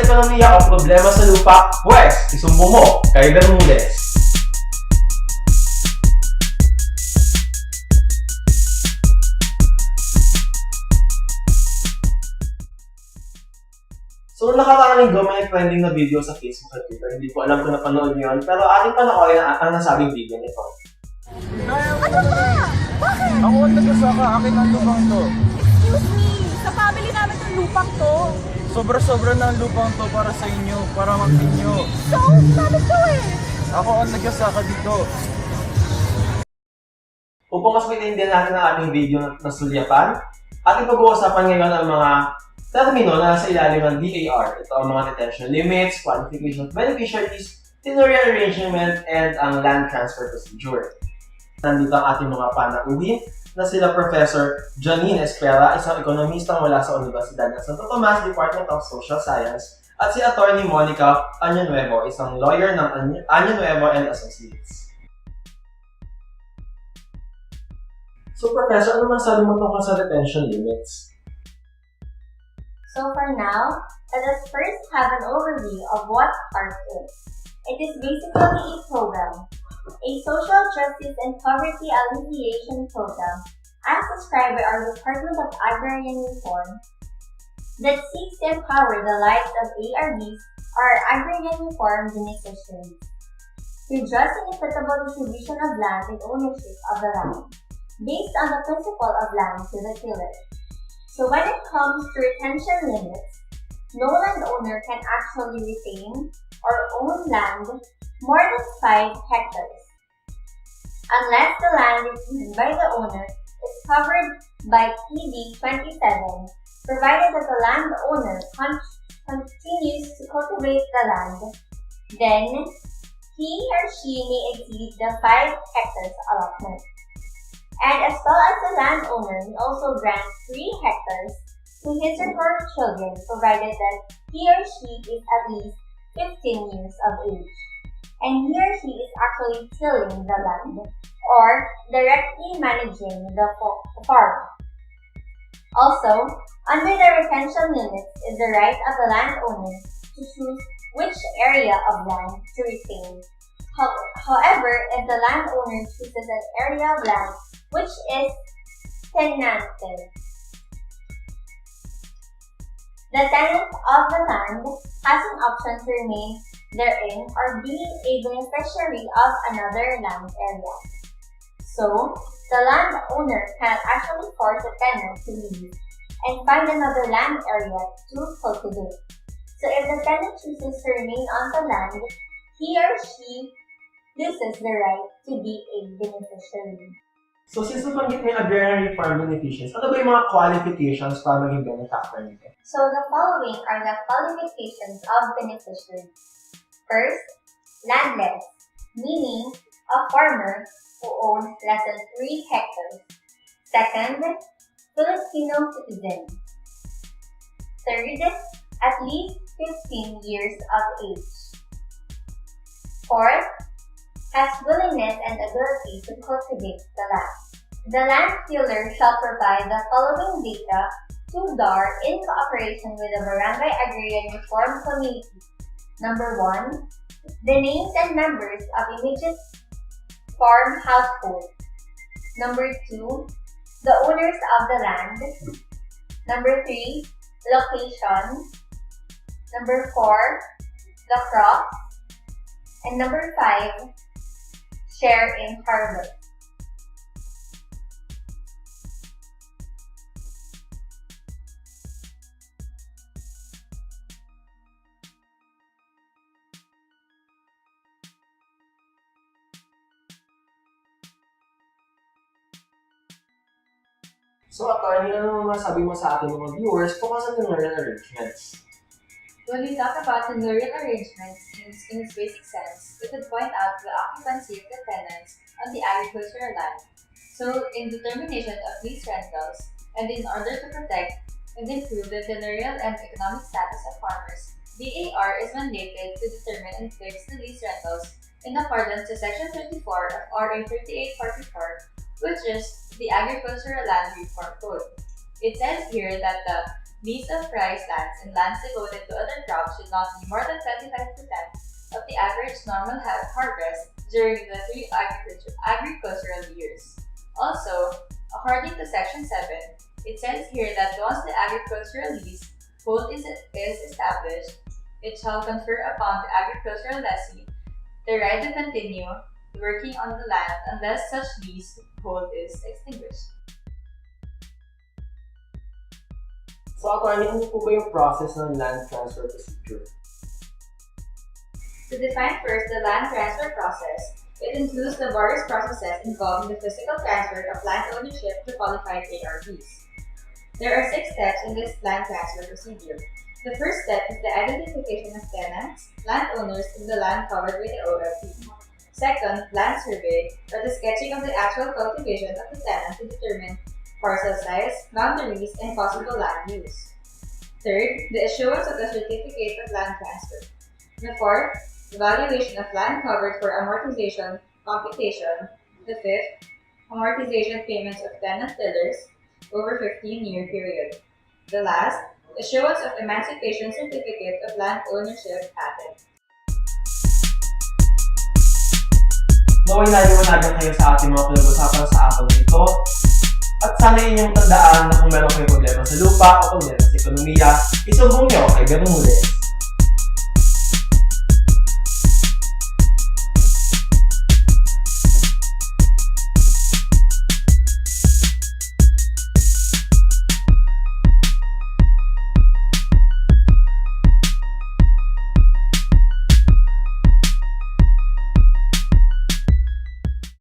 ekonomiya o problema sa lupa, pwes, isumbong mo kay Bermudez. So, nakaraang linggo may trending na video sa Facebook at Twitter. Hindi ko alam kung napanood niyo yun, pero ating panoorin ang nasabing video nito. Ano ba? Bakit? Ako ang nagsasaka, akin ang lupang to. Excuse me, sa family namin yung lupang to. Sobra-sobra na ang lupang to para sa inyo, para mag-inyo. So, namin to eh. Ako ang nagsasaka dito. Upang mas maintindihan natin ang ating video na sulyapan, ating pag-uusapan ngayon ang mga termino na nasa ilalim ng ETAR. Ito ang mga detention limits, qualification of beneficiaries, tenurial arrangement, and ang land transfer procedure. Nandito ang ating mga panauhin na sila Professor Janine Espera, isang ekonomista mula sa Universidad ng Santo Tomas, Department of Social Science, at si Attorney Monica Año-Nuevo, isang lawyer ng Año-Nuevo and Associates. So, Professor, ano masabi mo tungkol sa detention limits? So for now, let us first have an overview of what HARP is. It is basically a program, a social justice and poverty alleviation program as described by our Department of Agrarian Reform that seeks to empower the lives of ARBs or Agrarian Reform beneficiaries through just and equitable distribution of land and ownership of the land, based on the principle of land to the tiller. So when it comes to retention limits, no landowner can actually retain or own land more than 5 hectares, unless the land retained by the owner is covered by PB 27, provided that the landowner continues to cultivate the land, then he or she may exceed the 5 hectares allotment. And as well as the landowner may also grant 3 hectares to his or her children, provided that he or she is at least 15 years of age, and he or she is actually tilling the land or directly managing the farm. Also, under the retention limits is the right of the landowner to choose which area of land to retain. However, if the landowner chooses an area of land which is tenanted, the tenant of the land has an option to remain therein or be a beneficiary of another land area. So, the landowner can actually force a tenant to leave and find another land area to cultivate. So, if the tenant chooses to remain on the land, he or she loses the right to be a beneficiary. So, since nabanggit mo yung agrarian reform beneficiaries, ano ba yung mga qualifications para maging benefactor nito? So, the following are the qualifications of beneficiaries. First, landless, meaning a farmer who owns less than 3 hectares. Second, Filipino citizen. Third, at least 15 years of age. Fourth, has willingness and ability to cultivate the land. The land tiller shall provide the following data to DAR in cooperation with the Barangay Agrarian Reform Community. Number 1, the names and members of immediate farm household. Number 2, the owners of the land. Number 3, location. Number 4, the crops. And number 5, share in harvest. So, attorney, ano masabi mo sa ating mga viewers tungkol sa tenurial arrangements? When we talk about tenurial arrangements in its basic sense, we could point out the occupancy of the tenants on the agricultural land. So, in determination of lease rentals, and in order to protect and improve the tenurial and economic status of farmers, the AR is mandated to determine and fix the lease rentals in accordance to Section 34 of RA 3844, which is the Agricultural Land Reform Code. It says here that the Lease of price lands and lands devoted to other crops should not be more than 25% of the average normal harvest during the 3 agricultural years. Also, according to Section 7, it says here that once the agricultural lease hold is established, it shall confer upon the agricultural lessee the right to continue working on the land unless such lease hold is extinguished. So, attorney, ano po ba yung process ng land transfer procedure? To define first the land transfer process, it includes the various processes involving the physical transfer of land ownership to qualified ETARVs. There are 6 steps in this land transfer procedure. The first step is the identification of tenants, landowners, and the land covered by the OLP. Second, land survey, or the sketching of the actual cultivation of the tenant to determine parcel size, boundaries, and possible land use. Third, the issuance of the certificate of land transfer. The fourth, evaluation of land covered for amortization computation. The fifth, amortization payments of tenant tillers over 15-year period. The last, issuance of emancipation certificate of land ownership patent. Naway naliwanagan kayo sa ating mga pinag-usapan sa araw nito. At sana inyong tandaan na kung meron kayong problema sa lupa o problema sa ekonomiya, isumbong nyo kay Bermudez.